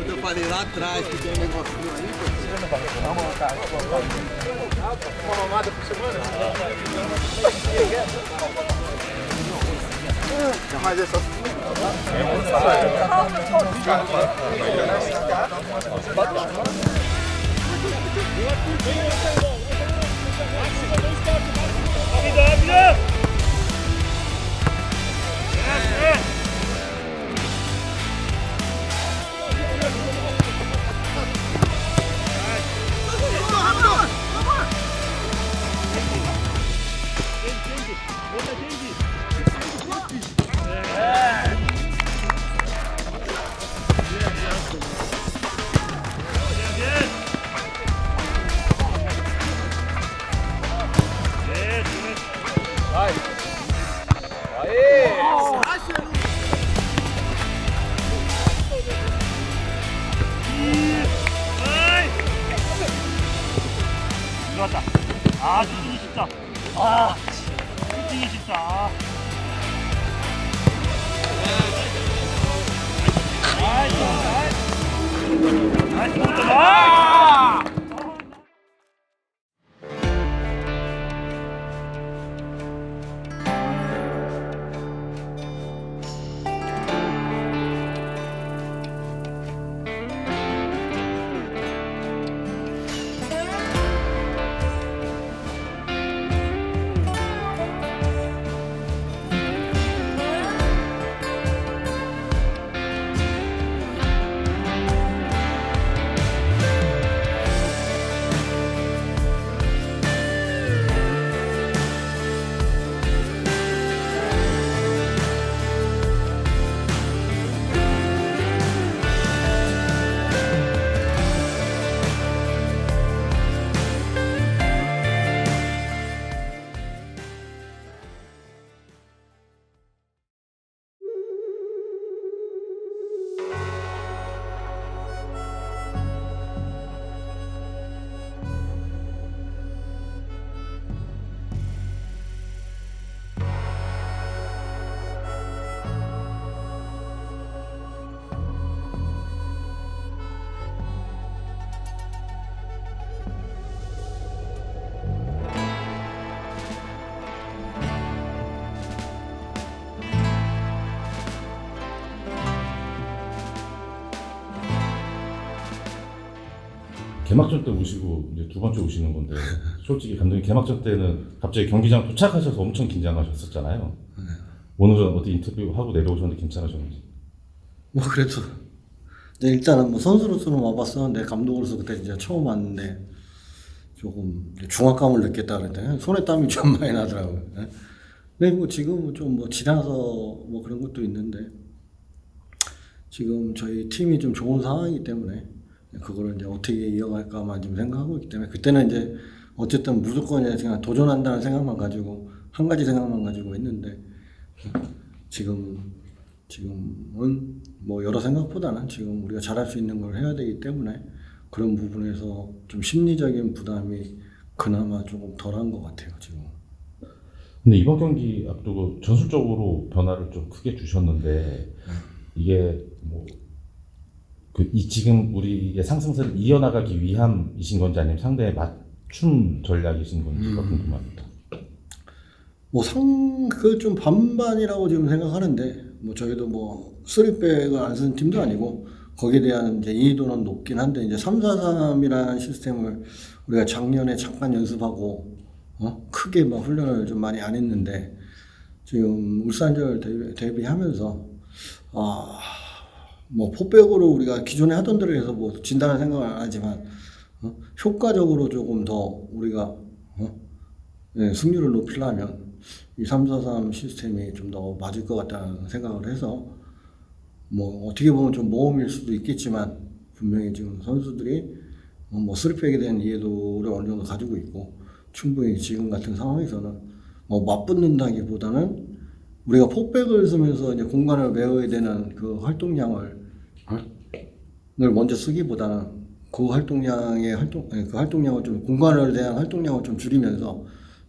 Eu falei lá atrás que tem um negocinho aí. Uma mamada por semana? Mas é só. 들어왔다. 아, 슈팅이 쉽다. 아, 슈팅이 쉽다. 아. 나이스, 나이스. 아! 개막전 때 오시고 이제 두 번째 오시는 건데 솔직히 감독님 개막전 때는 갑자기 경기장 도착하셔서 엄청 긴장하셨었잖아요. 오늘은 어디 인터뷰하고 내려오셨는데 괜찮으셨는지? 뭐 그래도 일단은 뭐 선수로서는 와봤었는데 감독으로서 그때 이제 처음 왔는데 조금 중압감을 느꼈다 그랬더니 손에 땀이 좀 많이 나더라고요. 근데 뭐 지금은 좀 뭐 지나서 뭐 그런 것도 있는데 지금 저희 팀이 좀 좋은 상황이기 때문에 그거를 이제 어떻게 이어갈까만 좀 생각하고 있기 때문에 그때는 이제 어쨌든 무조건 이제 그냥 도전한다는 생각만 가지고 한 가지 생각만 가지고 했는데 지금은 뭐 여러 생각보다는 지금 우리가 잘할 수 있는 걸 해야 되기 때문에 그런 부분에서 좀 심리적인 부담이 그나마 조금 덜한 것 같아요 지금. 근데 이번 경기 앞두고 전술적으로 변화를 좀 크게 주셨는데 이게 뭐 지금 우리의 상승세를 이어나가기 위함이신 건지 아니면 상대에 맞춤 전략이신 건지가 궁금합니다. 뭐 그 좀 반반이라고 지금 생각하는데 뭐 저희도 뭐 3백을 안 쓰는 팀도 아니고 거기에 대한 이제 이해도는 높긴 한데 이제 3-4-3이라는 시스템을 우리가 작년에 잠깐 연습하고 크게 막 훈련을 좀 많이 안 했는데 지금 울산전 대비하면서 뭐 포백으로 우리가 기존에 하던 대로 해서 뭐 진다는 생각은 안 하지만 효과적으로 조금 더 우리가 승률을 높이려면 이 3-4-3 시스템이 좀 더 맞을 것 같다는 생각을 해서 뭐 어떻게 보면 좀 모험일 수도 있겠지만 분명히 지금 선수들이 뭐 3백에 대한 이해도를 어느 정도 가지고 있고 충분히 지금 같은 상황에서는 뭐 맞붙는다기보다는 우리가 포백을 쓰면서 이제 공간을 메워야 되는 그 활동량을 먼저 쓰기보다는 그 활동량을 좀 공간을 대한 활동량을 좀 줄이면서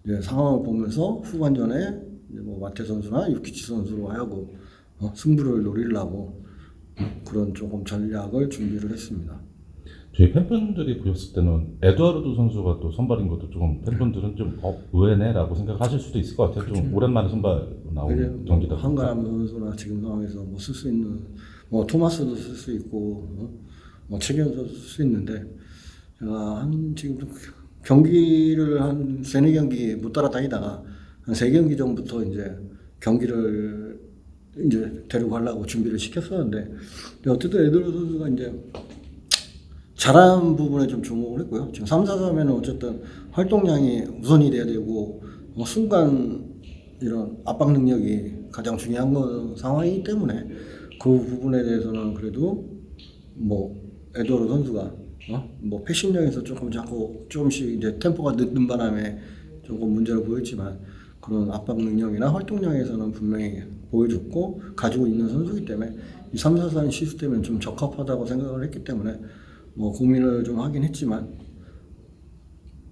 이제 상황을 보면서 후반전에 이제 뭐 마태 선수나 유키치 선수로 하여금 승부를 노리려고 그런 조금 전략을 준비를 했습니다. 저희 팬분들이 보셨을 때는 에두아르도 선수가 또 선발인 것도 조금 팬분들은 좀 의외네라고 생각하실 수도 있을 것 같아요. 좀 오랜만에 선발 나온 경기다 보니까. 한가람 선수나 지금 상황에서 뭐 쓸 수 있는 뭐 토마스도 쓸 수 있고 뭐 최기현 선수 쓸 수 있는데 제가 지금 좀 경기를 한 3-4경기 못 따라다니다가 한 3경기 전부터 이제 경기를 이제 데리고 가려고 준비를 시켰었는데 어쨌든 에두아르 선수가 이제 잘하는 부분에 좀 주목을 했고요. 지금 3-4-3에는 어쨌든 활동량이 우선이 돼야 되고 순간 이런 압박 능력이 가장 중요한 상황이기 때문에 그 부분에 대해서는 그래도 뭐 에두아르 선수가 뭐 패싱력에서 조금씩 이제 템포가 늦는 바람에 조금 문제를 보였지만 그런 압박 능력이나 활동량에서는 분명히 보여줬고 가지고 있는 선수이기 때문에 이 3-4-3 시스템은 좀 적합하다고 생각을 했기 때문에 뭐 고민을 좀 하긴 했지만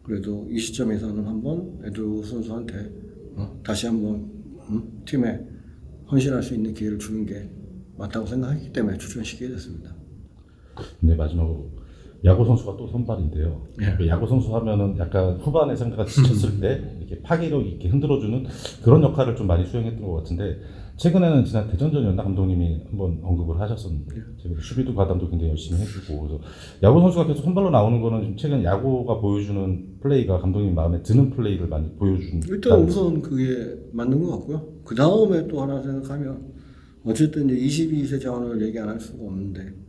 그래도 이 시점에서는 한번 에두아르 선수한테 다시 한번 팀에 헌신할 수 있는 기회를 주는 게 맞다고 생각했기 때문에 추천시키게 됐습니다. 네, 마지막으로 야구 선수가 또 선발인데요. 야구 선수 하면은 약간 후반에 상대가 지쳤을 때 이렇게 파괴력 있게 흔들어주는 그런 역할을 좀 많이 수행했던 것 같은데 최근에는 지난 대전전이었나 감독님이 한번 언급을 하셨었는데 지금 수비도 가담도 굉장히 열심히 해주고 그래서 야구 선수가 계속 선발로 나오는 거는 최근 야구가 보여주는 플레이가 감독님 마음에 드는 플레이를 많이 보여주는 일단 우선 그게 맞는 것 같고요. 그 다음에 또 하나 생각하면 어쨌든 이제 22세 자원을 얘기 안 할 수가 없는데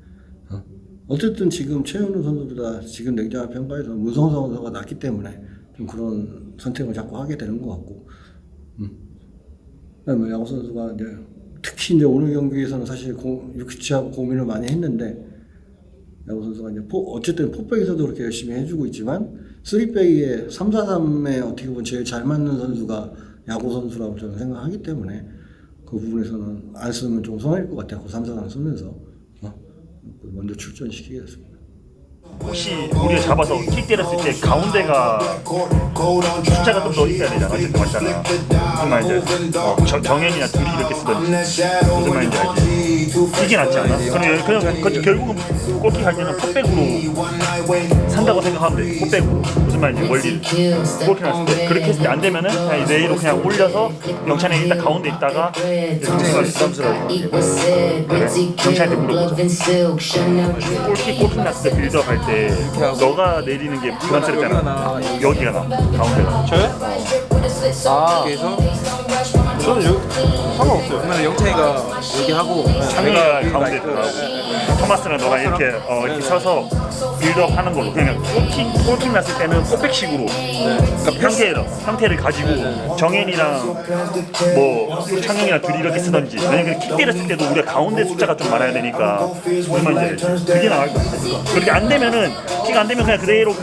어쨌든 지금 최현우 선수보다 지금 냉정한 평가에서 문성 선수가 낫기 때문에 좀 그런 선택을 자꾸 하게 되는 것 같고 그다음에 야구 선수가 이제 특히 이제 오늘 경기에서는 사실 유키치하고 고민을 많이 했는데 야구 선수가 이제 어쨌든 포백에서도 그렇게 열심히 해주고 있지만 3백에 3-4-3에 어떻게 보면 제일 잘 맞는 선수가 야구 선수라고 저는 생각하기 때문에 그 부분에서는 안 쓰면 좀 손해일 것 같아요. 3-4-3 쓰면서 먼저 출전시키게 됐습니다. 혹시 우리가 잡아서 킥 때렸을 때 가운데가 숫자가 좀 더 있어야 되잖아. 어쨌든 맞잖아. 무슨 말인지 정현이나 둘이 이렇게 쓰던지 무슨 말인지 알지? 이게 낫지 않아? 그냥 결국은 골킥 할 때는 풋백으로 산다고 생각하면 돼. 풋백으로 무슨 말인지 원리를 골킥 했을 때 그렇게 했을 때 안 되면은 그냥 내일로 그냥 올려서 영찬이 일단 가운데 있다가 정찬이가 부담스러워. 그래? 정찬이한테 물어보자. 골킥 났을 때 빌드업 할 때 너가 내리는 게 부담스럽잖아. 여기가 나 가운데가. 저요? 그래서 저는 여기 상관없어요. 그러면 영찬이가 여기 하고 창이가 가운데 들어가고 토마스랑 너가 이렇게 이렇게 서서 빌드업 하는 걸로 그냥 골킥 났을 때는 포백식으로 형태를 가지고 정현이랑 뭐 창영이랑 둘이 이렇게 쓰던지 왜냐면 킥 때렸을 때도 우리가 가운데 숫자가 좀 많아야 되니까 무슨 말인지 알지? 그게 나을 것 같아. 그렇게 안 되면은 킥 안 되면 그냥 그대로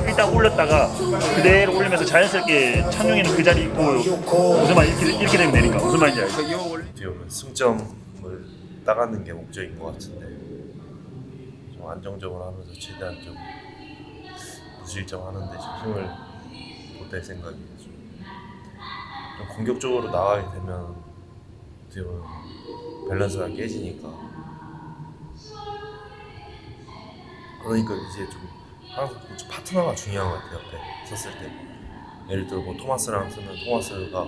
일단 올렸다가 그대로 올리면서 자연스럽게 창영이는 그 자리 있고 무슨 말 이렇게 되면 되니까 무슨 말인지 알지? 승점을 따가는 게 목적인 것 같은데 좀 안정적으로 하면서 최대한 좀 무실점하는데 좀 힘을 보탤 생각이에요. 좀 공격적으로 나가게 되면 어떻게 보면 밸런스가 깨지니까 그러니까 이제 좀 항상 좀 파트너가 중요한 것 같아요. 옆에 섰을 때 예를 들어 뭐 토마스랑 쓰면 토마스가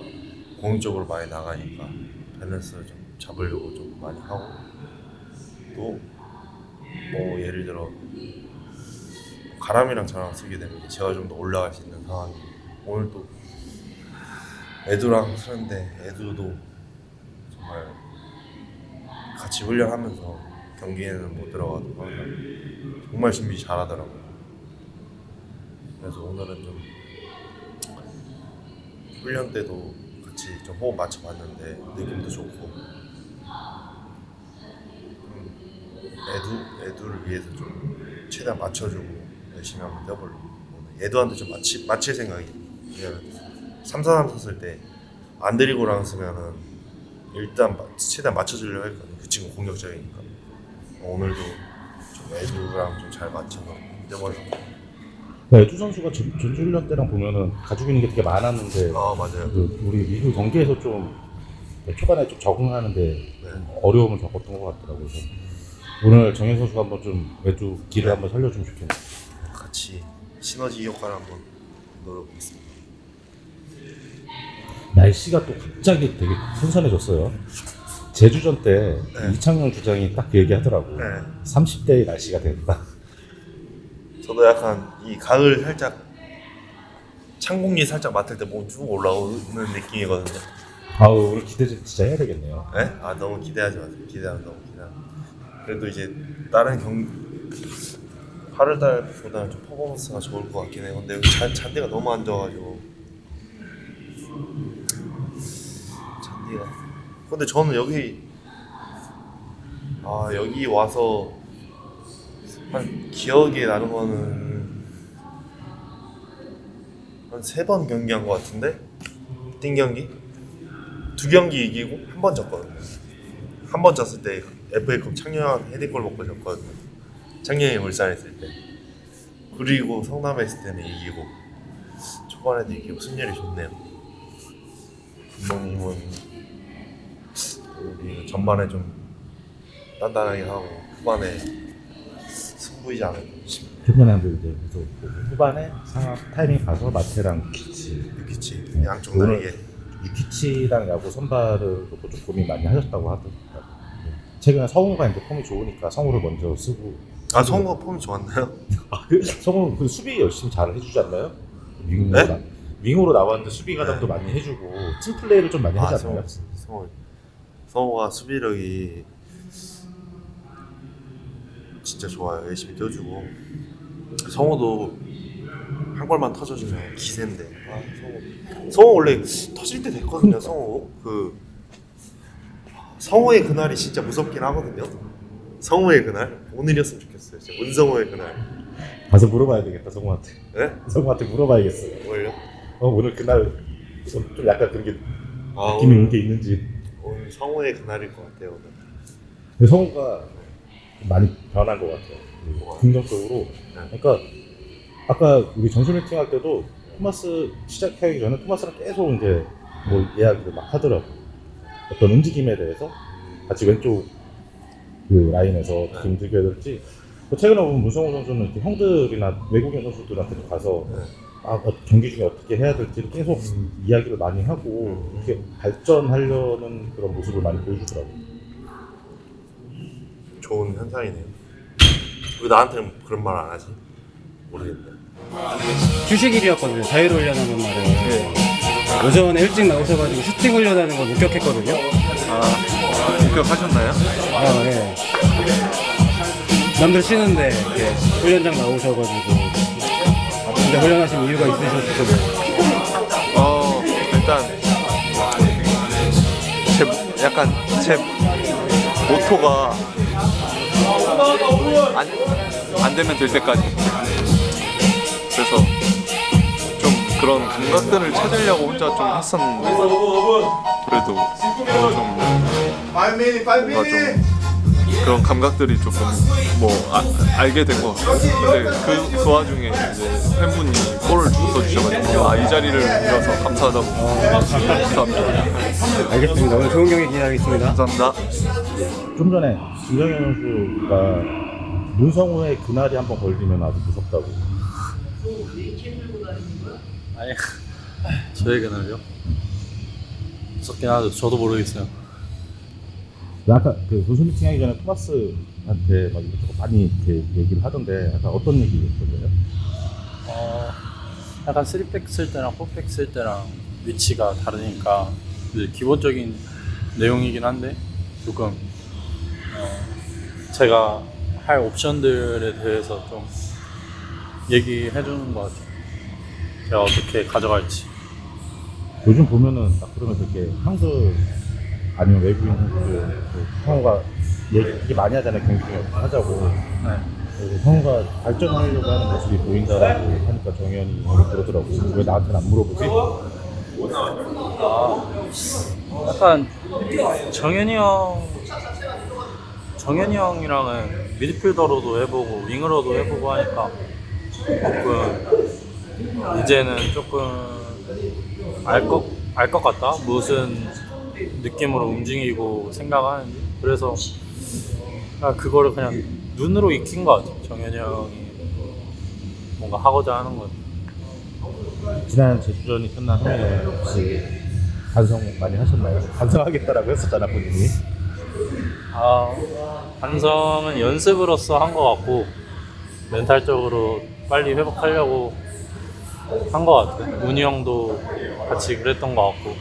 공격적으로 많이 나가니까 밸런스를 좀 잡으려고 좀 많이 하고 또 뭐 예를 들어 가람이랑 저랑 쓰게 되면 제가 좀 더 올라갈 수 있는 상황이 오늘 또 에두랑 쓰는데 에두도 정말 같이 훈련하면서 경기에는 못 들어가도 정말 준비 잘하더라고요. 그래서 오늘은 좀 훈련 때도 같이 좀 호흡 맞춰봤는데 느낌도 좋고 에두를 위해서 좀 최대한 맞춰주고 열심히 한번 뛰어보려고 에두한테 좀 맞힐 생각이에요. 왜냐면 3-4-3 섰을 때 안드리고랑 쓰면은 일단 최대한 맞춰주려고 했거든요. 그 친구 공격적이니까 오늘도 좀 에두랑 좀 잘 맞춰서 뛰어보려고. 그러니까 애주 선수가 전주훈련 때랑 보면은 가지고 있는 게 되게 많았는데 맞아요. 그 우리 미국 경기에서 좀 초반에 좀 적응하는데 좀 어려움을 겪었던 것 같더라고요. 그래서 오늘 정현 선수가 한번 좀 애주 길을 한번 살려주면 좋겠네요. 같이 시너지 효과를 한번 노려보겠습니다. 날씨가 또 갑자기 되게 선선해졌어요. 제주전 때 이창용 주장이 딱 그 얘기 하더라고. 네. 30대의 날씨가 됐다. 저도 약간 이 가을 살짝 찬 공기 살짝 맡을 때 몸 쭉 올라오는 느낌이거든요. 아우 오늘 기대 진짜 해야 되겠네요. 네? 너무 기대하지 마세요. 기대하면 너무 기대하면. 그래도 이제 다른 8월달보다는 좀 퍼포먼스가 좋을 것 같긴 해요. 근데 여기 잔디가 너무 안 좋아가지고 잔디가. 근데 저는 여기 와서 한 기억에 나는 거는 한 3번 경기한 것 같은데 띵 경기 2경기 이기고 1번 졌거든요. 1번 졌을 때 FA컵 창녕 헤딩골 먹고 졌거든요. 창녕이 울산에 있을 때. 그리고 성남에 있을 때는 이기고 초반에도 이기고 승률이 좋네요. 감독님은 우리 전반에 좀 단단하게 하고 후반에 승부이지 않을까 싶습니다. 후반에 이제 그래서 후반에 상황 타이밍 가서 마테랑 유키치 양쪽 다르게. 유키치랑 야구 선발을 놓고 좀 고민 많이 하셨다고 하더라고요. 최근에 성우가 이제 폼이 좋으니까 성우를 먼저 쓰고. 성우가 폼이 좋았나요? 성우 그 수비 열심히 잘 해주지 않나요? 네? 윙으로 나왔는데 수비 가담도 많이 해주고 팀 플레이를 좀 많이 하지 않나요? 성우가 수비력이 진짜 좋아요. 열심히 뛰어주고 성우도 한 골만 터져주면 기세인데. 성우 원래 터질 때 됐거든요. 성우의 그날이 진짜 무섭긴 하거든요. 성우의 그날 오늘이었으면 좋겠어요. 진짜 문성우의 그날. 가서 물어봐야 되겠다 성우한테. 네? 성우한테 물어봐야겠어요. 뭘요? 오늘 그날 좀 약간 그런 게 느낌이 온 게 있는지. 오늘 성우의 그날일 것 같아요. 오늘. 근데 성우가 많이 변한 것 같아요. 긍정적으로. 그러니까 아까 우리 전술 미팅 할 때도 토마스 시작하기 전에 토마스랑 계속 이제 뭐 이야기를 막 하더라고. 어떤 움직임에 대해서 같이 왼쪽 그 라인에서 어떻게 움직여야 될지. 최근에 보면 문성우 선수는 이렇게 형들이나 외국인 선수들한테 가서 경기 중에 어떻게 해야 될지를 계속 이야기를 많이 하고 이렇게 발전하려는 그런 모습을 많이 보여주더라고요. 좋은 현상이네요. 왜 나한테는 그런 말 안 하지? 모르겠네. 휴식일이었거든요. 자유로 훈련하는 날은. 오전에 일찍 나오셔가지고 슈팅 훈련하는 걸 목격했거든요. 목격하셨나요? 네. 남들 쉬는데 훈련장 나오셔가지고 진짜 훈련하신 이유가 있으셨을 거예요. 일단 제 모토가 안 되면 될 때까지. 그래서 좀 그런 감각들을 찾으려고 혼자 좀 했었는데 그래도 좀 뭔가 좀 그런 감각들이 조금 알게 된 것 같고, 근데 그 와중에 이제 팬분이 골을 써주셔가지고 이 자리를 빌어서 감사하다고. 감사합니다. 알겠습니다. 오늘 좋은 경기 기대하겠습니다. 감사합니다. 좀 전에 김정현 선수가 문성우의 그날이 한번 걸리면 아주 무섭다고. 아니 저의 그날요? 무섭긴 하죠. 저도 모르겠어요. 아까 그 선수 미팅 하기 전에 토마스한테 막 이것저것 많이 이렇게 얘기를 하던데 약간 어떤 얘기였던가요? 약간 3백 쓸 때랑 4백 쓸 때랑 위치가 다르니까 이제 기본적인 내용이긴 한데 조금 제가 할 옵션들에 대해서 좀 얘기해 주는 것 같아요. 제가 어떻게 가져갈지. 요즘 보면은 딱 그러면서 이렇게 한국 아니면 외국인 선수들 성우가 얘기 많이 하잖아요. 경기 중에 어떻게 하자고. 네. 그래서 성우가 발전하려고 하는 모습이 보인다라고 하니까 정현이 형이 그러더라고. 왜 나한테는 안 물어보지? 약간 정현이 형이랑은 미드필더로도 해보고 윙으로도 해보고 하니까 조금 이제는 조금 알 것 같다. 무슨 느낌으로 움직이고 생각하는지. 그래서 그거를 그냥 눈으로 익힌 것 같아요. 정현이 형이 뭔가 하고자 하는 건. 지난 제주전이 끝난 후에 혹시 반성 많이 하셨나요? 반성하겠다라고 했었잖아 본인이. 반성은 연습으로서 한 것 같고 멘탈적으로 빨리 회복하려고 한 것 같아요. 운이 형도 같이 그랬던 것 같고.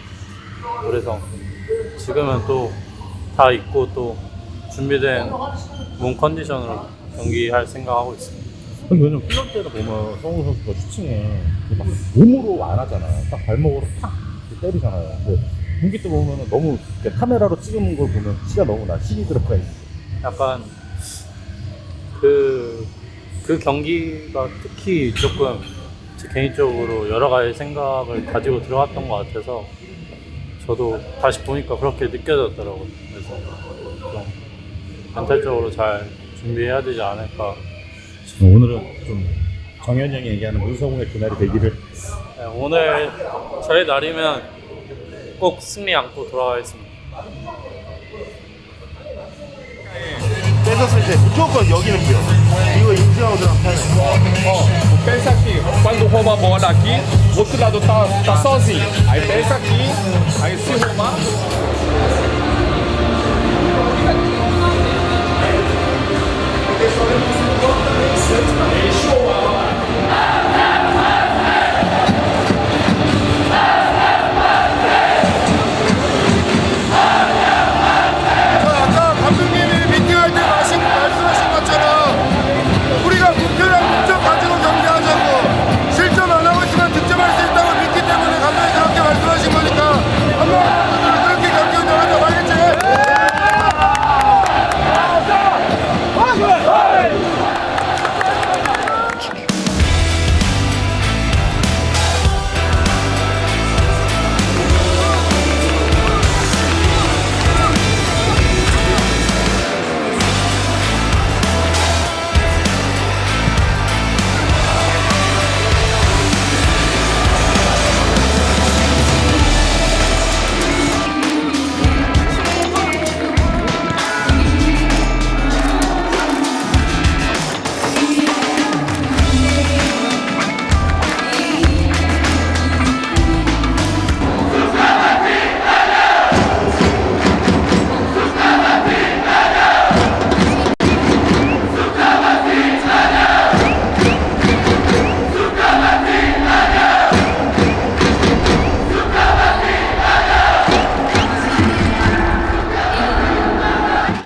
그래서 지금은 또 다 있고 또 준비된 몸 컨디션으로 경기할 생각하고 있습니다. 근데 왜냐면 플레이 때도 보면 성우 선수가 슈팅에 막 몸으로 안 하잖아. 딱 발목으로 탁 이렇게 때리잖아요. 근데 경기 때 보면 너무 이렇게 카메라로 찍은 걸 보면 티가 너무 나. 힘이 들어가 있는. 약간 그 경기가 특히 조금 제 개인적으로 여러 가지 생각을 가지고 들어갔던 것 같아서 저도 다시 보니까 그렇게 느껴졌더라고요. 그래서 좀 멘탈적으로 잘 준비해야 되지 않을까. 오늘은 좀 정현이 형이 얘기하는 문성훈의 그날이 되기를. 네, 오늘 저의 날이면 꼭 승리 안고 돌아가겠습니다. 뺏었을 때 무조건 여기는 기억. 이거 인지하고 들어가면 Pensa aqui, quando rouba a bola aqui, o outro lado tá sozinho. Aí pensa aqui, aí se roubar. 아까 감독님이 미팅할 때 말씀하신 것처럼 우리가 목표랑 목적 가지고 경기하자고 실점 안 하고 있으면 득점할 수 있다고 믿기 때문에 감독이 그렇게 말씀하신 거니까 한번 그렇게 경기 운영하자고 알겠지?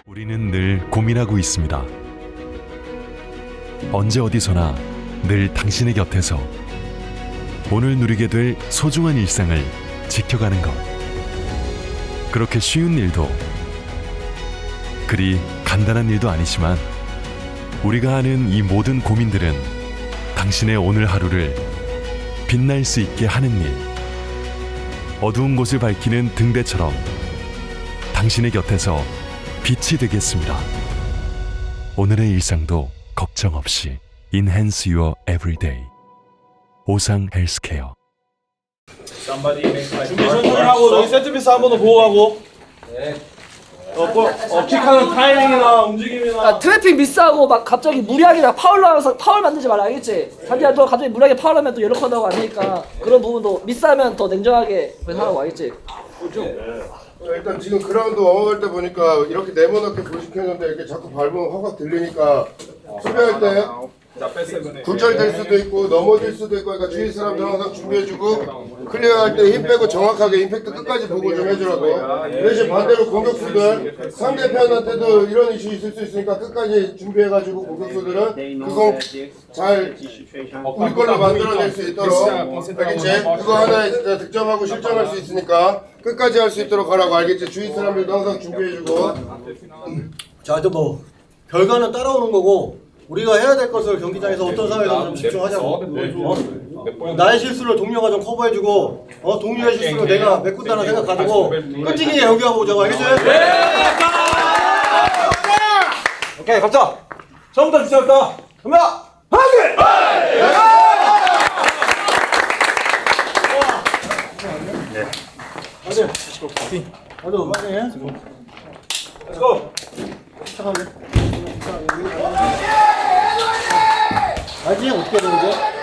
우리는 늘 고민하고 있습니다. 언제 어디서나 늘 당신의 곁에서 오늘 누리게 될 소중한 일상을 지켜가는 것. 그렇게 쉬운 일도 그리 간단한 일도 아니지만 우리가 하는 이 모든 고민들은 당신의 오늘 하루를 빛날 수 있게 하는 일. 어두운 곳을 밝히는 등대처럼 당신의 곁에서 빛이 되겠습니다. 오늘의 일상도 걱정 없이 Enhance your everyday. 오상 헬스케어. 준비 천천히 하고 너희 세트피스 한 번 더 보고 가고. 네. 킥하는 타이밍이나 움직임이나. 트래핑 미스하고 막 갑자기 무리하게 막 파울로 하면서 파울 만들지 말라 알겠지? 단지야 너 갑자기 무리하게 파울하면 또 연락한다고 아니니까 그런 부분도 미스하면 더 냉정하게 하라고 알겠지? 일단 지금 그라운드 웜업할 때 보니까 이렇게 네모나게 조직했는데 이렇게 자꾸 밟으면 확확 들리니까 수비할 때 굴절될 수도 있고 넘어질 수도 있고 그러니까 주위 사람들 항상 준비해주고 클리어할 때 힘 빼고 정확하게 임팩트 끝까지 보고 좀 해주라고. 대신 반대로 공격수들 상대편한테도 이런 이슈 있을 수 있으니까 끝까지 준비해가지고 공격수들은 그거 잘 우리 걸로 만들어낼 수 있도록 알겠지? 그거 하나에 진짜 득점하고 실점할 수 있으니까 끝까지 할 수 있도록 하라고 알겠지? 주위 사람들도 항상 준비해주고. 자, 또 뭐 결과는 따라오는 거고 우리가 해야 될 것을 경기장에서 어떤 상황에서 좀 집중하자고. 나의 실수를 동료가 좀 커버해주고, 동료의 실수를 내가 메꾼다는 생각 가지고 끈질기게 경기하고 오자고 알겠지? 오케이, 갑자. 처음부터 주시합니다. 갑니다. 하기! 아직 어떻게 되는 거야?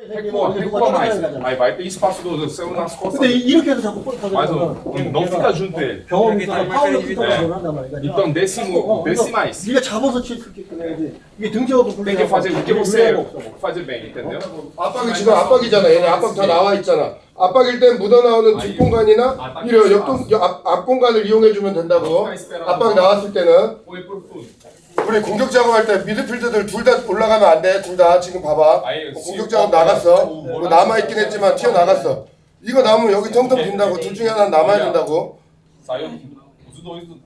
recua mais. Aí vai ter espaço do seu nas costas. 근데 이렇게 해서 자꾸 볼 Mas não fica junto ele. 경험이 있어서 파울로 한단 말이야. Então desce mais. 네가 잡아서 칠 수 있게끔 해야지. 이게 등지어도 Tem que fazer o que você fazer bem, entendeu? 압박이 지금 압박이잖아. 얘네 압박 다 나와 있잖아. 압박일 땐 묻어나오는 뒷공간이나 이런 앞 공간을 이용해주면 된다고. 압박이 나왔을 때는 우리 공격 작업할 때 미드필더들 둘 다 올라가면 안 돼. 둘 다 지금 봐봐. 공격 작업 나갔어. 뭐 남아있긴 했지만 튀어나갔어. 이거 남으면 여기 텅텅 빈다고. 둘 중에 하나 남아야 된다고.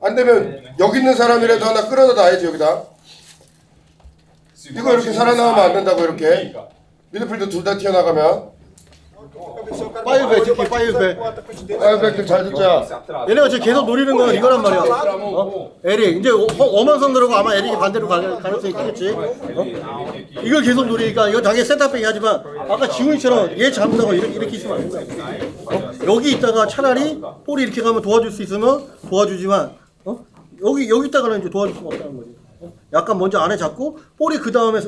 안 되면 여기 있는 사람이라도 하나 끌어다 놔야지 여기다. 이거 이렇게 살아나오면 안 된다고 이렇게. 미드필더 둘 다 튀어나가면. 파이브백 특히 파이브백 잘 듣자. 얘네가 지금 계속 노리는 건 이거란 말이야. 에릭 이제 엄원성 들어고 아마 에릭이 반대로 갈 가능성이 크겠지. 이걸 계속 노리니까 이건 당연히 센터백이 하지만 아까 지훈이처럼 얘 잡는다고 이렇게 있으면 안 된다. 여기 있다가 차라리 볼이 이렇게 가면 도와줄 수 있으면 도와주지만 여기 있다가는 이제 도와줄 수가 없다는 거지. 약간 먼저 안에 잡고 볼이 그 다음에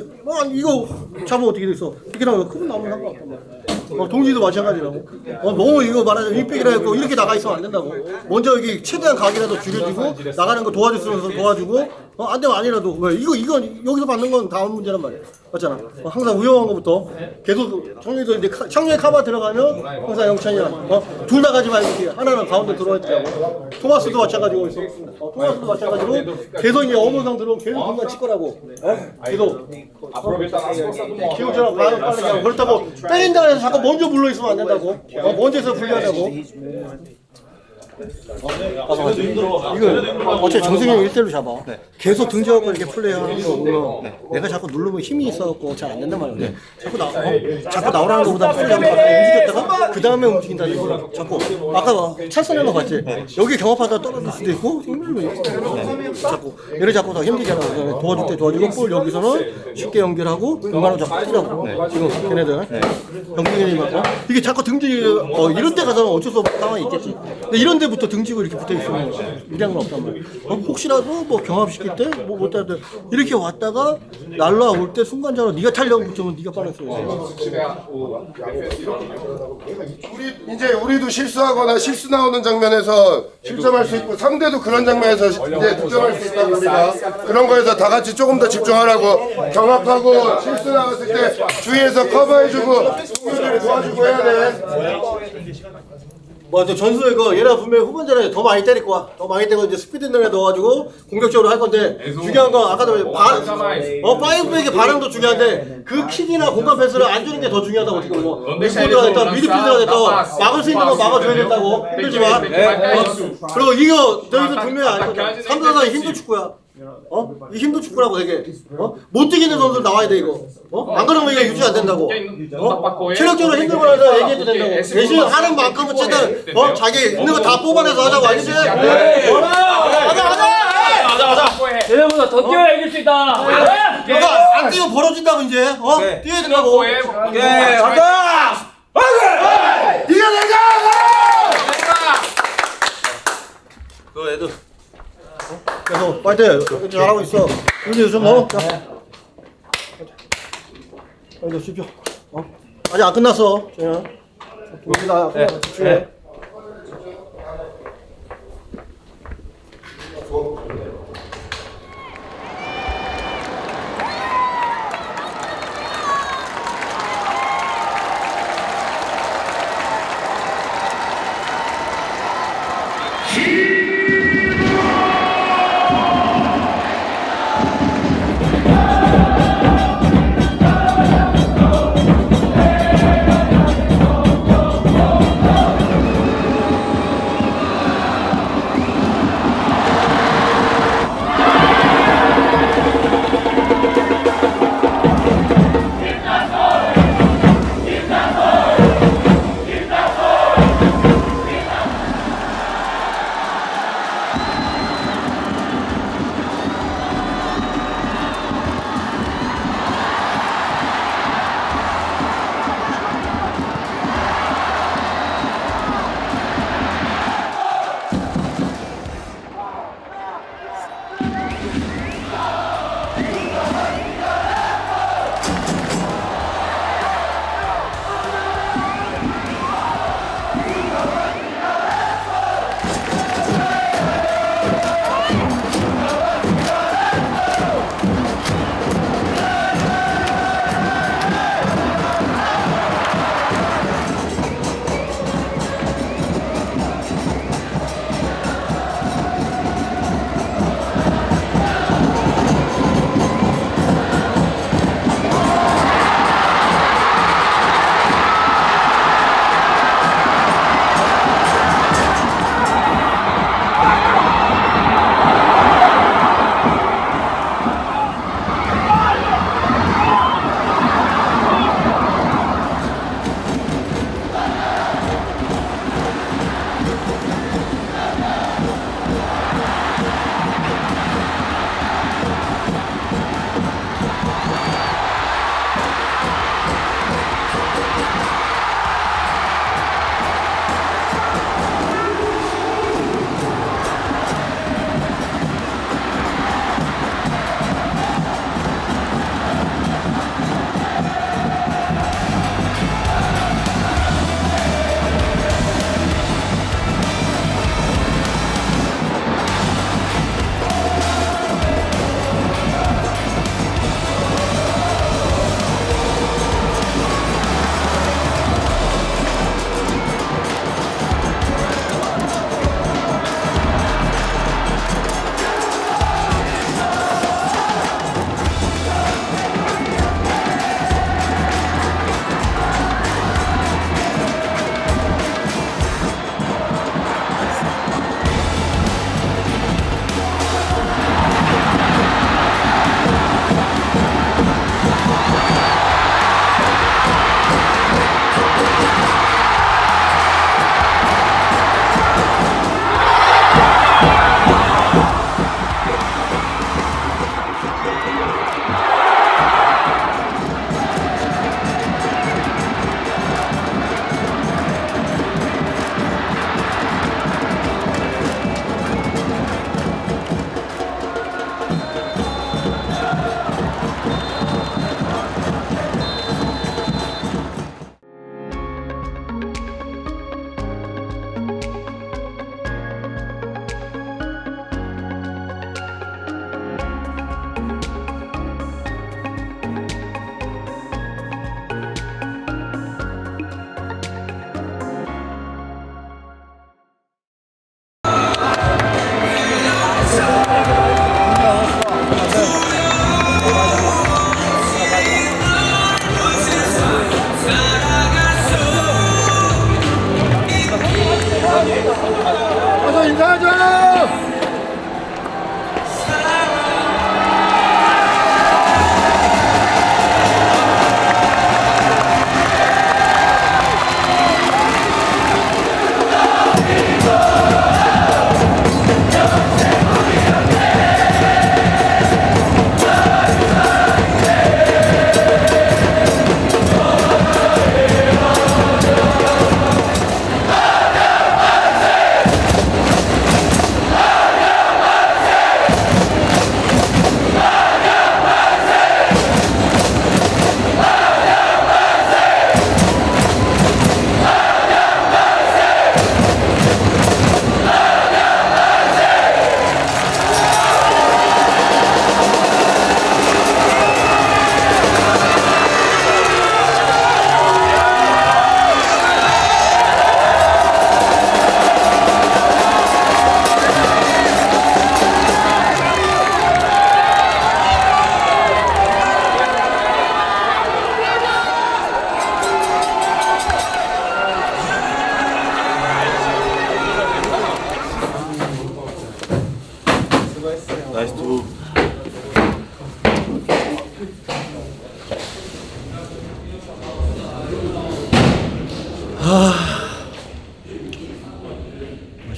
이거 잡으면 어떻게 됐어? 이렇게 나오면 크면 나오면 상관없단 말이야. 동지도 마찬가지라고. 너무 이거 말하자면 윗백이라 했고 이렇게 나가 있으면 안 된다고. 먼저 여기 최대한 각이라도 줄여주고 나가는 거 도와주면서 도와주고 안 되면 아니라도 왜 이건 여기서 받는 건 다음 문제란 말이야. 맞잖아. 항상 위험한 거부터 계속 청룡도 이제 청룡에 카바 들어가면 항상 영찬이야. 둘 나가지 말고 이렇게 하나는 가운데 들어와 있더라고. 토마스도 마찬가지고 있어. 토마스도 마찬가지로 계속 이제 어머상 들어오면 계속 중간 칠 거라고. 계속 기호처럼 빠르게 하고 그렇다고 때린다 해서 자꾸 먼저 물러 있으면 안 된다고. 먼저서 불리하다고. 이거 어차피 정승이 형 1대1로 잡아. 계속 등지하고 이렇게 플레이하는 거 보면 내가 자꾸 누르면 힘이 있어갖고 잘 안 된단 말이야. 자꾸 나오라는 것보다 플레이하고 움직였다가 그 다음에 움직인다는 거. 자꾸 아까 찰선한 거 봤지? 여기 경합하다 떨어질 수도 있고 자꾸 얘를 자꾸 더 힘들게 하라고. 도와줄 때 도와주고 볼 여기서는 쉽게 연결하고 그만으로 자꾸 뛰라고. 지금 걔네들 경기들이 막 이게 자꾸 등지 이런 데 가서는 어쩔 수 없는 상황이 있겠지. 근데 이런 데부터 등지고 이렇게 붙어 있으면 유리한 건 없단 말이야. 혹시라도 뭐 경합시킬 때 뭐 못할 때 이렇게 왔다가 날라올 때 순간적으로 네가 탄력 붙으면 네가 빨았어요. 우리도 실수하거나 실수 나오는 장면에서 실점할 수 있고 상대도 그런 장면에서 이제 득점할 수 있다고 우리가 그런 거에서 다 같이 조금 더 집중하라고. 경합하고 실수 나왔을 때 주위에서 커버해주고 동료들을 도와주고 해야 돼. 뭐 전수 이거 얘네 분명히 후반전에 더 많이 때릴 거야. 더 많이 때리고 이제 스피드 능에 넣어가지고 공격적으로 할 건데 중요한 건 아까도 파이브백의 반응도 중요한데 그 킥이나 공간 패스를 안 주는 게 더 중요하다고 어떻게 보면 미드필더가 됐다 미드필더가 됐다 막을 수 있는 건 막아줘야 된다고. 힘들지만 그리고 이거 너희들 분명히 알거든. 3-4-4 힘든 축구야. 이 힘든 축구라고 되게 못 뛰기는 선수 나와야 돼 이거. 안 그러면 이게 유지 안 된다고. 체력적으로 힘들고 나서 얘기해도 된다고. 대신 하는 만큼은 최대한 자기 있는 거 다 뽑아내서 하자고. 알겠지? 가자. 얘네보다 더 뛰어야 이길 수 있다. 너가 안 뛰면 벌어진다고 이제. 뛰어야 된다고. 가자. 이겨 내가. 그 애들. 그래서 파이팅 잘하고 있어. 여기 좀 넣어. 자. 빨리 쉬죠. 아직 안 끝났어. 여기다. 네.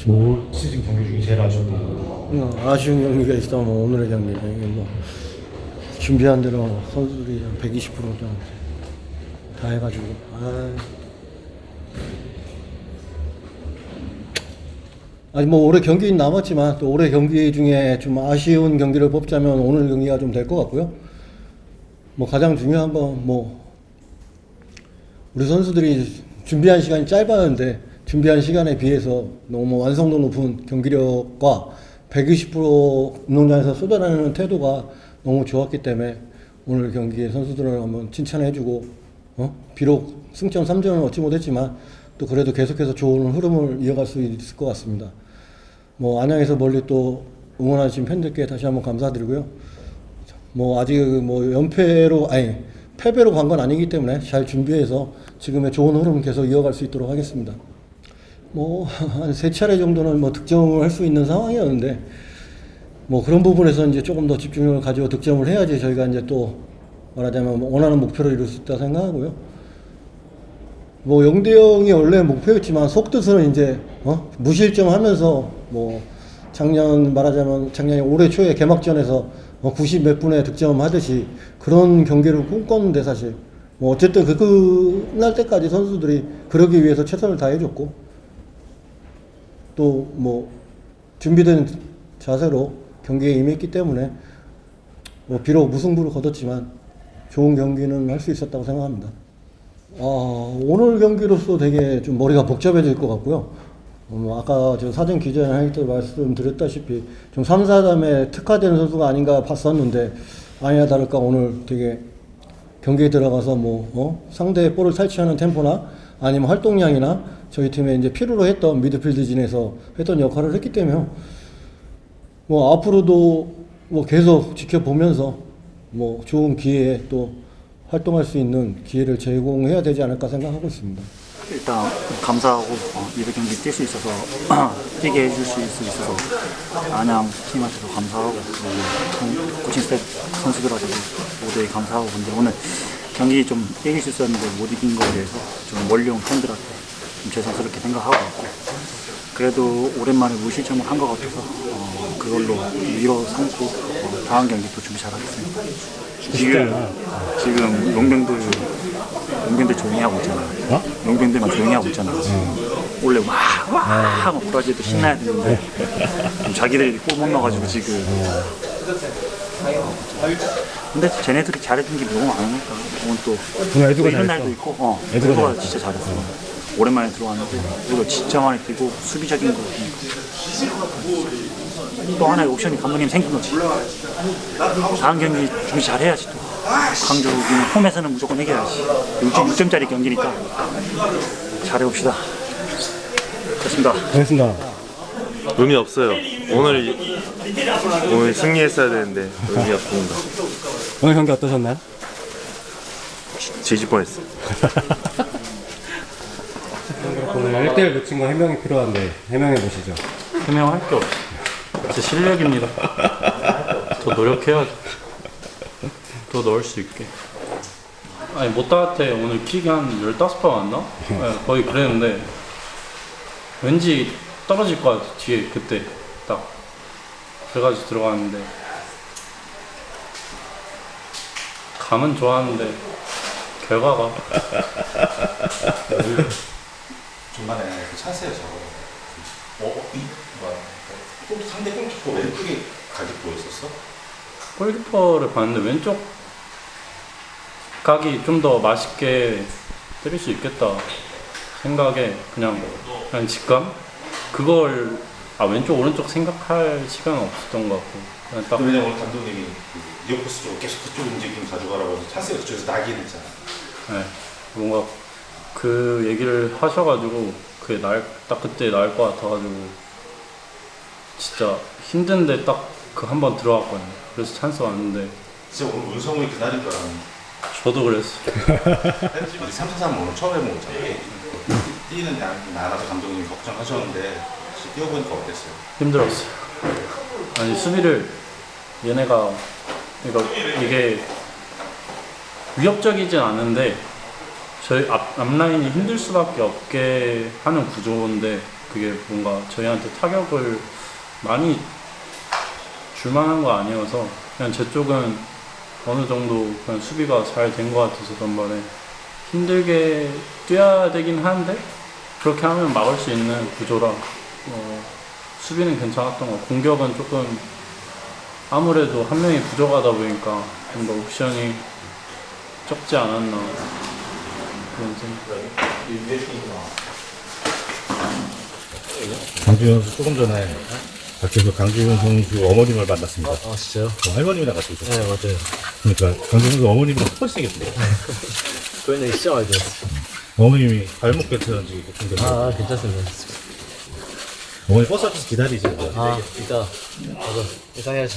올 시즌 경기 중에 제일 아쉬웠던 거. 아쉬운 경기가 있다면 오늘의 경기죠. 이게 뭐 준비한 대로 선수들이 120% 다 해가지고 아직 뭐 올해 경기는 남았지만 또 올해 경기 중에 좀 아쉬운 경기를 뽑자면 오늘 경기가 좀 될 것 같고요. 뭐 가장 중요한 건 뭐 우리 선수들이 준비한 시간이 짧았는데 준비한 시간에 비해서 너무 완성도 높은 경기력과 120% 운동장에서 쏟아내는 태도가 너무 좋았기 때문에 오늘 경기에 선수들을 한번 칭찬해주고 비록 승점 3점을 얻지 못했지만 또 그래도 계속해서 좋은 흐름을 이어갈 수 있을 것 같습니다. 뭐 안양에서 멀리 또 응원하신 팬들께 다시 한번 감사드리고요. 뭐 아직 뭐 패배로 간 건 아니기 때문에 잘 준비해서 지금의 좋은 흐름 계속 이어갈 수 있도록 하겠습니다. 뭐 한 3차례 정도는 뭐 득점을 할 수 있는 상황이었는데 뭐 그런 부분에서 이제 조금 더 집중력을 가지고 득점을 해야지 저희가 이제 또 말하자면 원하는 목표를 이룰 수 있다 생각하고요. 뭐 0대0이 원래 목표였지만 속뜻은 이제 무실점하면서 뭐 작년에 올해 초에 개막전에서 90 몇 분에 득점하듯이 그런 경기를 꿈꿨는데 사실 뭐 어쨌든 끝날 때까지 선수들이 그러기 위해서 최선을 다해줬고 또 뭐 준비된 자세로 경기에 임했기 때문에 뭐 비록 무승부를 거뒀지만 좋은 경기는 할 수 있었다고 생각합니다. 오늘 경기로서 되게 좀 머리가 복잡해질 것 같고요. 아까 저 사전 기자회 할 때 말씀드렸다시피 좀 3, 4담에 특화되는 선수가 아닌가 봤었는데 아니나 다를까 오늘 되게 경기에 들어가서 상대의 볼을 탈취하는 템포나 아니면 활동량이나 저희 팀의 이제 필요로 했던 미드필드진에서 했던 역할을 했기 때문에 뭐 앞으로도 뭐 계속 지켜보면서 뭐 좋은 기회에 또 활동할 수 있는 기회를 제공해야 되지 않을까 생각하고 있습니다. 일단 감사하고 200경기 뛸 수 있어서 뛰게 해줄 수 있어서 안양 팀한테도 감사하고 코칭 스태프 선수들한테도 모두에 감사하고 근데 오늘 경기 좀 이길 수 있었는데 못 이긴 거에 대해서 좀 몰려온 팬들한테 좀 죄송스럽게 생각하고 있고 그래도 오랜만에 무실점을 한 것 같아서 그걸로 위로 삼고 다음 경기 또 준비 잘하겠습니다. 지금 용병들 조용히 하고 있잖아. 용병들만 조용히 하고 있잖아. 원래 와 하고 브라질도 신나야 되는데 자기들이 골 못 넣어가지고 지금. 근데 쟤네들이 잘해준 게 너무 많으니까 오늘 또 애두가 이런 잘했어. 날도 있고 애두가 진짜 잘했어. 오랜만에 들어왔는데 우리가 진짜 많이 뛰고 수비적인 거 또 하나의 옵션이 감독님 생긴 거지. 다음 경기 준비 잘해야지 또. 광주 홈에서는 무조건 이겨야지. 6점짜리 경기니까 잘해봅시다. 됐습니다. 알겠습니다. 의미 없어요. 오늘 승리했어야 되는데 의미 없습니다. 오늘 경기 어떠셨나요? 지질 뻔했어. 오늘 1대1 놓친 거 해명이 필요한데 해명해 보시죠. 해명할 게 없어. 제 실력입니다. 더 노력해야죠. 더 넣을 수 있게. 아니 못다한테 오늘 킥이 한 15번 왔나? 네, 거의 그랬는데 왠지 떨어질 것 같아 뒤에 그때 딱 그래가지고 들어갔는데 감은 좋았는데 결과가 중간에 그 찬스에서 또 상대 골키퍼 왼쪽에 각이 보였었어? 골키퍼를 봤는데 왼쪽 각이 좀 더 맛있게 때릴 수 있겠다 생각에 그냥 직감? 그걸 왼쪽 오른쪽 생각할 시간은 없었던 것 같고 그냥 딱 왜냐면 오늘 감독님이 리오코스 쪽으로 계속 그쪽 움직임 가져가라고 해서 찬스가 그쪽에서 나게 됐잖아. 네, 뭔가 그 얘기를 하셔가지고 그게 딱 그때 나을 것 같아가지고 진짜 힘든데 딱 그 한 번 들어갔거든요. 그래서 찬스 왔는데 진짜 오늘 문성훈이 그날인 줄 알았는데 저도 그랬어요. 3-4-3 오늘 처음 해본 거잖아. 뛰는 나라서 감독님이 걱정하셨는데 뛰어보니까 어땠어요? 힘들었어요. 아니 수비를 얘네가 그러니까 이게 위협적이진 않은데 저희 앞라인이 힘들 수밖에 없게 하는 구조인데 그게 뭔가 저희한테 타격을 많이 줄 만한 거 아니어서 그냥 제 쪽은 어느 정도 그냥 수비가 잘 된 것 같아서 전반에 힘들게 뛰어야 되긴 하는데 그렇게 하면 막을 수 있는 구조라 수비는 괜찮았던 거. 공격은 조금 아무래도 한 명이 부족하다 보니까 좀 더 옵션이 적지 않았나 그런 생각. 강지훈 선수 조금 전에 밖에서 강지훈 선수 어머님을 만났습니다. 아 진짜요? 할머님이랑 같이 오셨어요. 네 맞아요. 그러니까 강지훈 선수 어머님이랑 첫 번째 생겼어요. 그런 얘기 진짜 많이 들었어요. 어머님이 발목 괜찮은지 걱정돼요. 아 괜찮습니다. 어머니 버스 앞에서 기다리시는 거예요. 아 이따 맞아 예상해야지.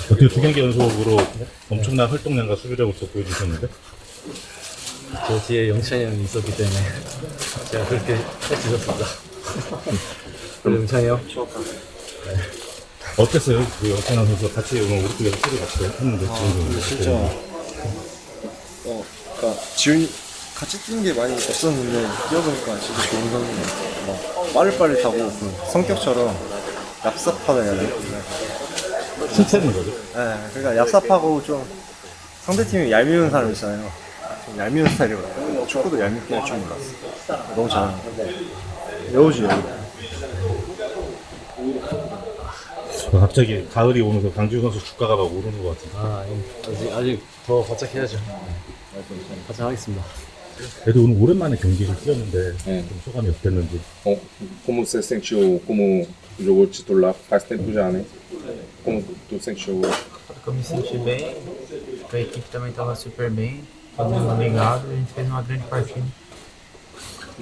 어떻게 두 경기 연속으로 엄청난 활동량과 수비력을 또 보여주셨는데? 저 뒤에 영찬이 형이 있었기 때문에 제가 그렇게 해주셨습니다. 그리고 영찬이 형? 어땠어요? 그 영찬 선수가 같이 오늘 오른쪽에서 뛰고 같이 했는데 지금 진짜 그러니까 지훈이 같이 뛰는 게 많이 없었는데 뛰어보니까 진짜 좋은 선수예요. 빠릿빠릿하고 그 성격처럼 얍삽하다 해야 되나? 실체는 거죠? 네, 그러니까 얍삽하고 좀 상대팀이 얄미운 사람 있잖아요. 좀 얄미운 스타일이거든요. 축구도 얄밉게 할 줄 몰랐어. 너무 잘하는 거. 여우지 여우. 갑자기 가을이 오면서 강지훈 선수 주가가 막 오르는 것 같은데. 아직 더 바짝 해야죠. 바짝 하겠습니다. 그래도 오늘 오랜만에 경기를 뛰었는데 네. 좀 소감이 어땠는지. Como você sentiu como jogou titular faz tempo já, né? Como tu sentiu? Eu me senti bem, a equipe também estava super bem, todo mundo ligado e a gente fez uma grande partida.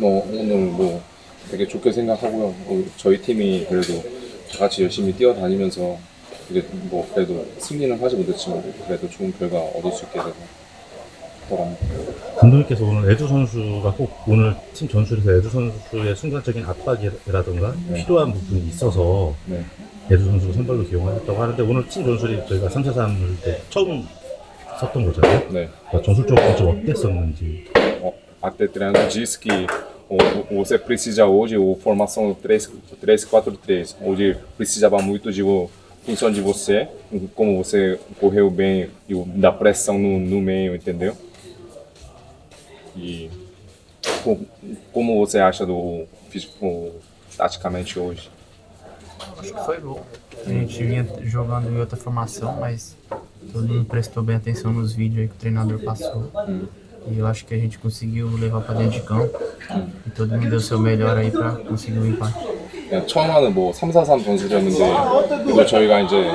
오늘 되게 좋게 생각하고요. 저희 팀이 그래도 다 같이 열심히 뛰어다니면서 이게 그래도 승리는 하지 못했지만 그래도 좋은 결과 얻을 수 있게 돼서 감독님께서 오늘 에두 선수가 꼭 오늘 팀 전술에서 에두 선수의 순간적인 압박이라든가 필요한 부분이 있어서 에두 선수를 선발로 기용하셨다고 하는데 오늘 팀 전술이 저희가 3-4-3을 처음 썼던 거잖아요. 네. 그러니까 전술적으로 좀 어땠었는지. Até treinador disse que você precisa hoje a formação 3-4-3. Hoje precisava muito de função de você, como você correu bem e da pressão no meio, entendeu? E como você acha do taticamente hoje? Acho que foi bom. A gente vinha jogando em outra formação, mas todo mundo prestou bem atenção nos vídeos aí que o treinador passou. E eu acho que a gente conseguiu levar para dentro de campo. E todo mundo deu o seu melhor aí para conseguir o empate. 처음에는 3-4-3 전술이었는데 그리고 저희가 이제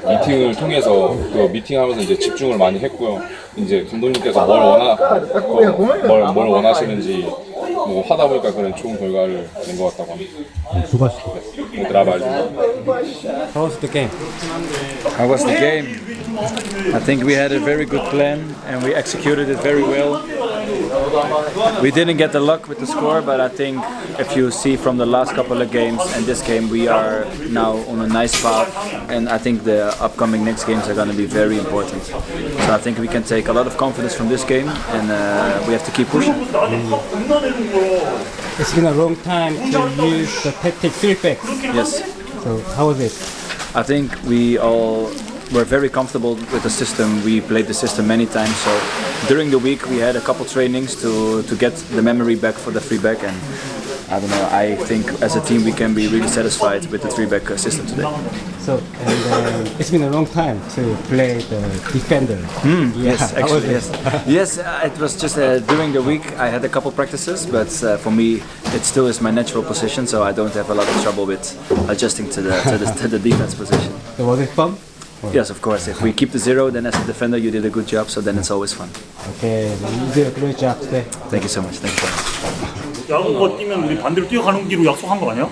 미팅을 통해서 그 미팅하면서 이제 집중을 많이 했고요. 이제 감독님께서 뭘 원하시는지 하다 보니까 그런 좋은 결과를 낸 것 같다고 합니다. 수고하셨습니다. How was the game? How was the game? I think we had a very good plan and we executed it very well. We didn't get the luck with the score, but I think if you see from the last couple of games and this game, we are now on a nice path, and I think the upcoming next games are going to be very important. So I think we can take a lot of confidence from this game, and we have to keep pushing. It's been a long time to use the tactic 3-back. Yes. So how was it? I think we all were very comfortable with the system. We played the system many times, so during the week we had a couple trainings to get the memory back for the 3-back, and I don't know, I think as a team we can be really satisfied with the 3-back system today. So, and it's been a long time to play the defender. Yes, actually, yes. Yes, it was just during the week I had a couple practices, but for me it still is my natural position, so I don't have a lot of trouble with adjusting to the defense position. So was it fun? Yes, of course. If we keep the 0, then as a defender you did a good job, so then it's always fun. Okay, you did a great job today. Thank you so much. Thank you so much. 야구가 뛰면 우리 반대로 뛰어가는 기로 약속한 거 아니야?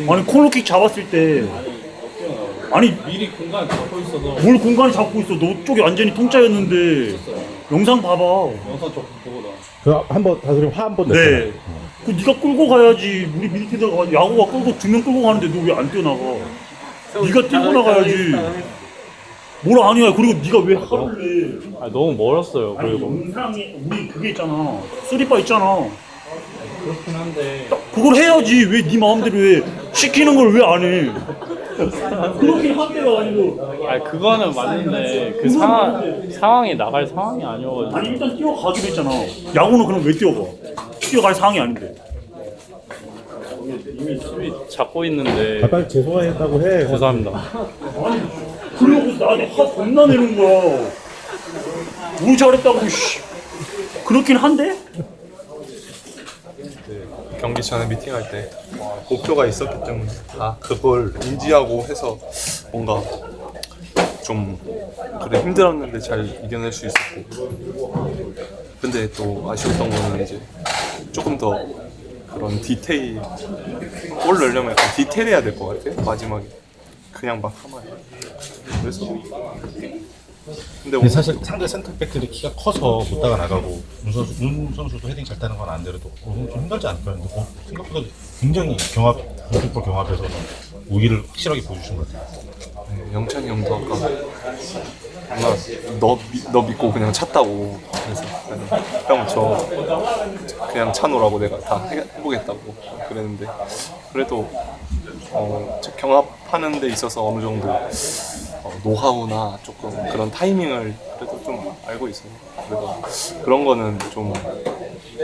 아니 코너킥 잡았을 때 아니 미리 공간 잡고 있어서 뭘 공간을 잡고 있어. 너 쪽이 완전히 통짜였는데 영상 봐봐. 영상 좀 보고 한번 다시 화 한번 네. 냈잖아요. 그 네가 끌고 가야지. 우리 밑에다가 야구가 끌고 2명 끌고 가는데 너 왜 안 뛰어나가? 네가 뛰고 나가야지. 뭘 아니야. 그리고 네가 왜 하루를 내? 아 너무 멀었어요. 아니 그리고 영상에 우리 그게 있잖아. 쓰리바 있잖아. 그렇긴 한데 그걸 해야지. 왜 네 마음대로 해? 시키는 걸 왜 안 해? 그렇게 한 때가 아니고. 아니 그거는 맞는데 그 상황이 나갈 상황이 아니어가지고. 아니 일단 뛰어가기로 했잖아. 야구는 그럼 왜 뛰어가? 뛰어갈 상황이 아닌데. 이미 수비 잡고 있는데. 빨리 죄송했다고 해. 죄송합니다. 아니 그러고서 나한테 화 겁나 내는 거야. 뭘 잘했다고 씨. 그렇긴 한데? 경기 전에 미팅할 때 목표가 있었기 때문에 다 그걸 인지하고 해서 뭔가 좀 그래 힘들었는데 잘 이겨낼 수 있었고 근데 또 아쉬웠던 거는 이제 조금 더 그런 디테일 골 넣으려면 약간 디테일해야 될 것 같아요 마지막에 그냥 막 하면 그래서 근데 사실 상대 센터백들이 키가 커서 못 따가 나가고 문 선수도 헤딩 잘 따는 건 안 되려도 좀 힘들지 않을까요? 근데 생각보다 굉장히 골키퍼 경합에서 우위를 확실하게 보여주신 것 같아요. 네, 영찬이 형도 아까 너 믿고 그냥 찼다고 그래서 형 저 그냥 차노라고 내가 다 해보겠다고 그랬는데 그래도 경합하는 데 있어서 어느 정도 노하우나 조금 그런 타이밍을 그래도 좀 알고 있어요. 그래서 그런 거는 좀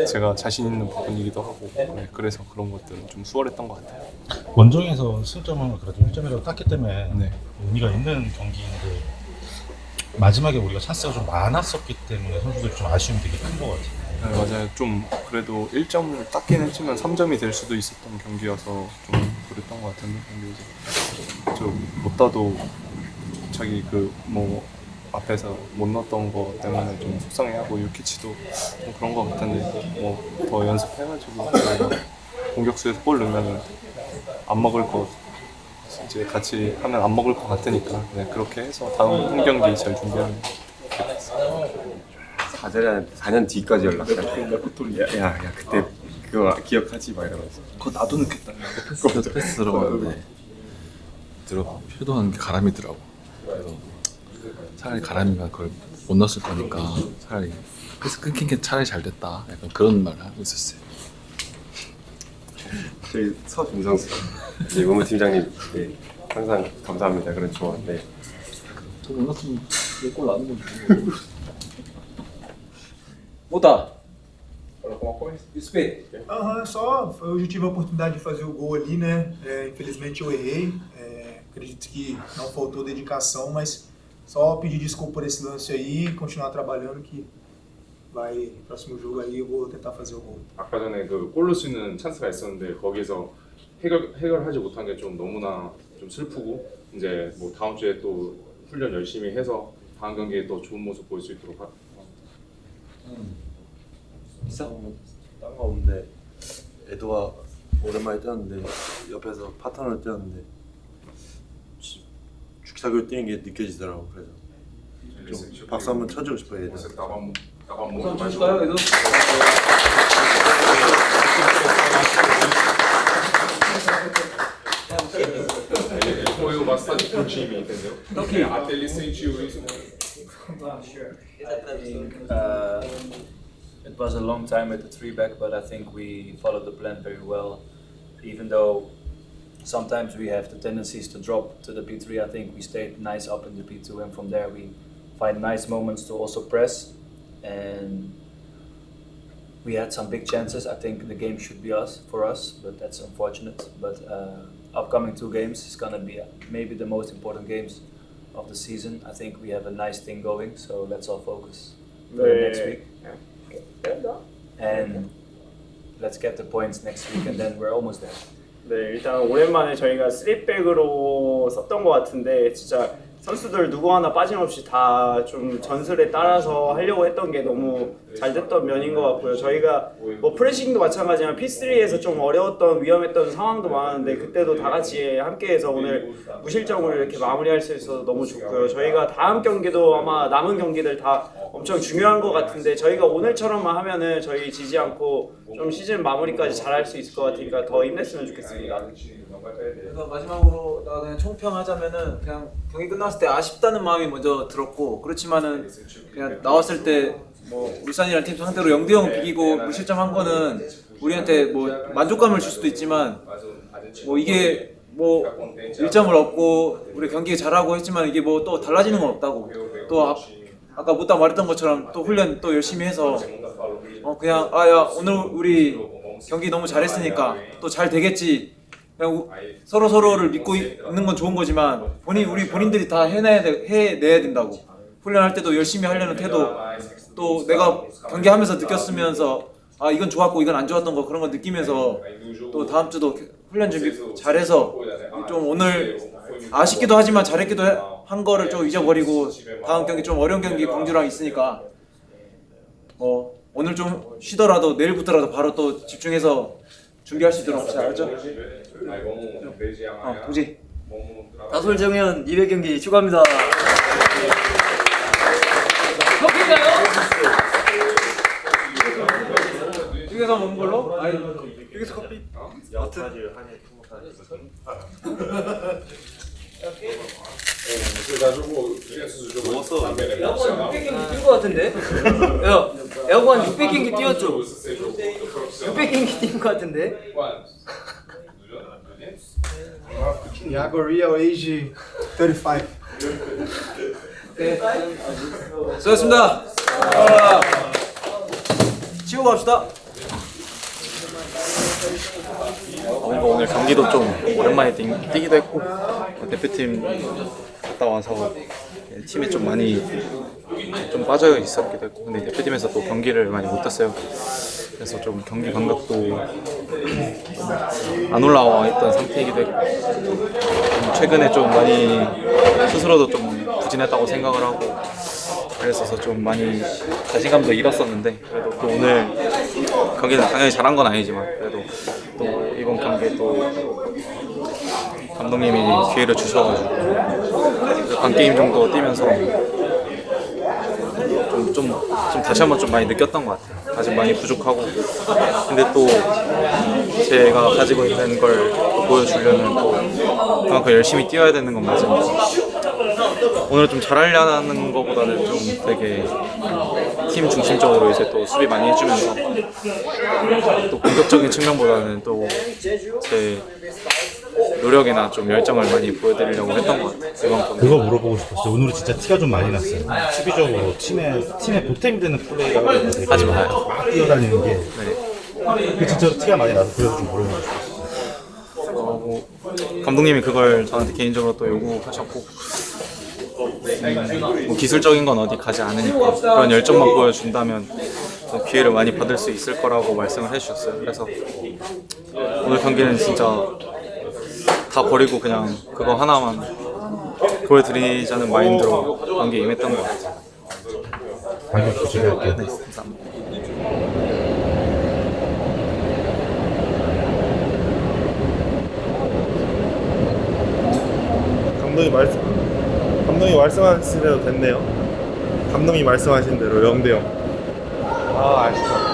제가 자신 있는 부분이기도 하고 그래서 그런 것들은 좀 수월했던 것 같아요. 원정에서 승점을 그래도 1점이라도 땄기 때문에 네. 의미가 있는 경기인데 마지막에 우리가 찬스가 좀 많았었기 때문에 선수들이 좀 아쉬움이 되게 큰 것 같아요. 네, 맞아요. 좀 그래도 1점을 땄긴 했지만 3점이 될 수도 있었던 경기여서 좀 그랬던 것 같은데 근데 이제 못 따도 자기 그 뭐 앞에서 못 넣었던 거 때문에 좀 속상해하고 유키치도 좀 그런 것 같은데 뭐 더 연습해가지고 공격수에서 골 넣으면은 안 먹을 거 이제 같이 하면 안 먹을 것 같으니까 그렇게 해서 다음 홈 경기 잘 준비하는 게 됐어요. 4년 뒤까지 연락해. 야 그때 그거 기억하지 마 이러면서. 그거 나도 느꼈다. 패스 들어갔는데 표도한 게 가람이더라고. 그래서 차라리 가람이면 그걸 못 넣었을 거니까 차라리 패스 끊긴 게 차라리 잘 됐다. 약간 그런 말을 하고 있었어요. 저희 서준성수 의무 팀장님 항상 감사합니다. 그런 조언. 네. 저 몰랐으면 내골 나는 건지. 뭐다? Só hoje eu tive a oportunidade de fazer o gol ali, né? Infelizmente eu errei. Acredito que não faltou dedicação, mas só pedir desculpa por esse lance aí, continuar trabalhando que vai próximo jogo aí eu vou tentar fazer o gol. 아까 전에 그 골 넣을 수 있는 찬스가 있었는데 거기서 해결하지 못한 게 좀 너무나 좀 슬프고 이제 뭐 다음 주에 또 훈련 열심히 해서 다음 경기에 또 좋은 모습 보일 수 있도록 딴거 없는데 에도가 오랜만에 뛰었는데 옆에서 파트너를 뛰었는데 축사교를 뛰는 게 느껴지더라고. 그래서 좀 박수 한번 쳐주고 싶어요. 에도. 박수 쳐줄까요, 에도? Foi o bastante pro time, entendeu? Até ele sentiu isso. It was a long time at the 3-back, but I think we followed the plan very well. Even though sometimes we have the tendencies to drop to the P3, I think we stayed nice up in the P2, and from there we find nice moments to also press. And we had some big chances. I think the game should be for us, but that's unfortunate. But upcoming 2 games is gonna be maybe the most important games of the season. I think we have a nice thing going, so let's all focus for the next week. And let's get the points next week, and then we're almost there. 네, 일단 오랜만에 저희가 3백으로 썼던 것 같은데 진짜 선수들 누구 하나 빠짐없이 다 좀 전술에 따라서 하려고 했던 게 너무 잘 됐던 면인 것 같고요. 저희가 뭐 프레싱도 마찬가지지만 P3에서 좀 어려웠던 위험했던 상황도 많았는데 그때도 다 같이 함께해서 오늘 무실점으로 이렇게 마무리할 수 있어서 너무 좋고요. 저희가 다음 경기도 아마 남은 경기들 다 엄청 중요한 것 같은데 저희가 오늘처럼만 하면은 저희 지지 않고 좀 시즌 마무리까지 잘할 수 있을 것 같으니까 더 힘냈으면 좋겠습니다. 그래서 마지막으로 나 그냥 총평하자면은 그냥 경기 끝났을 때 아쉽다는 마음이 먼저 들었고, 그렇지만은 그냥 나왔을 때 뭐 울산이라는 팀 상대로 0대0 비기고 무실점한 거는 우리한테 뭐 만족감을 줄 수도 있지만 뭐 이게 뭐 1점을 얻고 우리 경기 잘하고 했지만 이게 뭐 또 달라지는 건 없다고. 또 아까 못다 말했던 것처럼 또 훈련 또 열심히 해서 그냥 야 오늘 우리 경기 너무 잘했으니까 또 잘 되겠지. 그냥 서로를 믿고 있는 건 좋은 거지만 우리 본인들이 다 해내야 된다고. 훈련할 때도 열심히 하려는 태도, 또 내가 경기하면서 느꼈으면서 이건 좋았고 이건 안 좋았던 거 그런 거 느끼면서 또 다음 주도 훈련 준비 잘해서 좀 오늘 아쉽기도 하지만 잘했기도 한 거를 좀 잊어버리고 다음 경기 좀 어려운 경기 광주랑 있으니까 오늘 좀 쉬더라도 내일부터라도 바로 또 집중해서 준비할 수 있도록 합시다. 알았죠? 동지. 다솔정현 200경기 축하합니다. 커피인가요? 여기서 먹는 걸로? 여기서 커피? 먹었어. 600경기 뛴 거 같은데? 야, 야구 한 600경기 뛰었죠? 600경기 뛴 거 같은데? Yago Real age 35. 네. 수고하셨습니다. 치고 갑시다. 뭔가 오늘 경기도 좀 오랜만에 뛰기도 했고 대표팀 갔다 와서 팀에 좀 많이 좀 빠져 있었기도 했고, 근데 대표팀에서 또 경기를 많이 못 했어요. 그래서 좀 경기 감각도 안 올라와 있던 상태이기도 했고, 최근에 좀 많이 스스로도 좀 부진했다고 생각을 하고 그랬어서 좀 많이 자신감도 잃었었는데, 그래도 또 오늘 경기는 당연히 잘한 건 아니지만 그래도 또 이번 경기에 또 감독님이 기회를 주셔가지고 반 게임 정도 뛰면서 좀 다시 한번 좀 많이 느꼈던 것 같아요. 아직 많이 부족하고, 근데 또 제가 가지고 있는 걸 보여주려면 또 그만큼 열심히 뛰어야 되는 건 맞으니까 오늘 좀 잘하려는 것보다는 좀 되게 팀 중심적으로 이제 또 수비 많이 해주면서 또 공격적인 측면보다는 또 제 노력이나 좀 열정을 많이 보여드리려고 했던 것 같아요. 이번 그거 물어보고 싶었어요. 오늘은 진짜 티가 좀 많이 났어요. 수비적으로 팀에 보탬이 되는 플레이가 되게 하지 마요. 막 뛰어다니는 게 그 진짜 티가 많이 나서 그래서 좀 물어보고 싶었어요. 감독님이 그걸 저한테 개인적으로 또 요구하셨고, 뭐 기술적인 건 어디 가지 않으니까 그런 열정만 보여준다면 또 기회를 많이 받을 수 있을 거라고 말씀을 해주셨어요. 그래서 오늘 경기는 진짜 다 버리고 그냥 그거 하나만 보여드리자는 마인드로 경기에 임했던 것 같아요. 방금 조심할게요. 네, 감사합니다. 감독이 말씀하신 대로 됐네요. 감독이 말씀하신 대로 0대0. 아쉽다.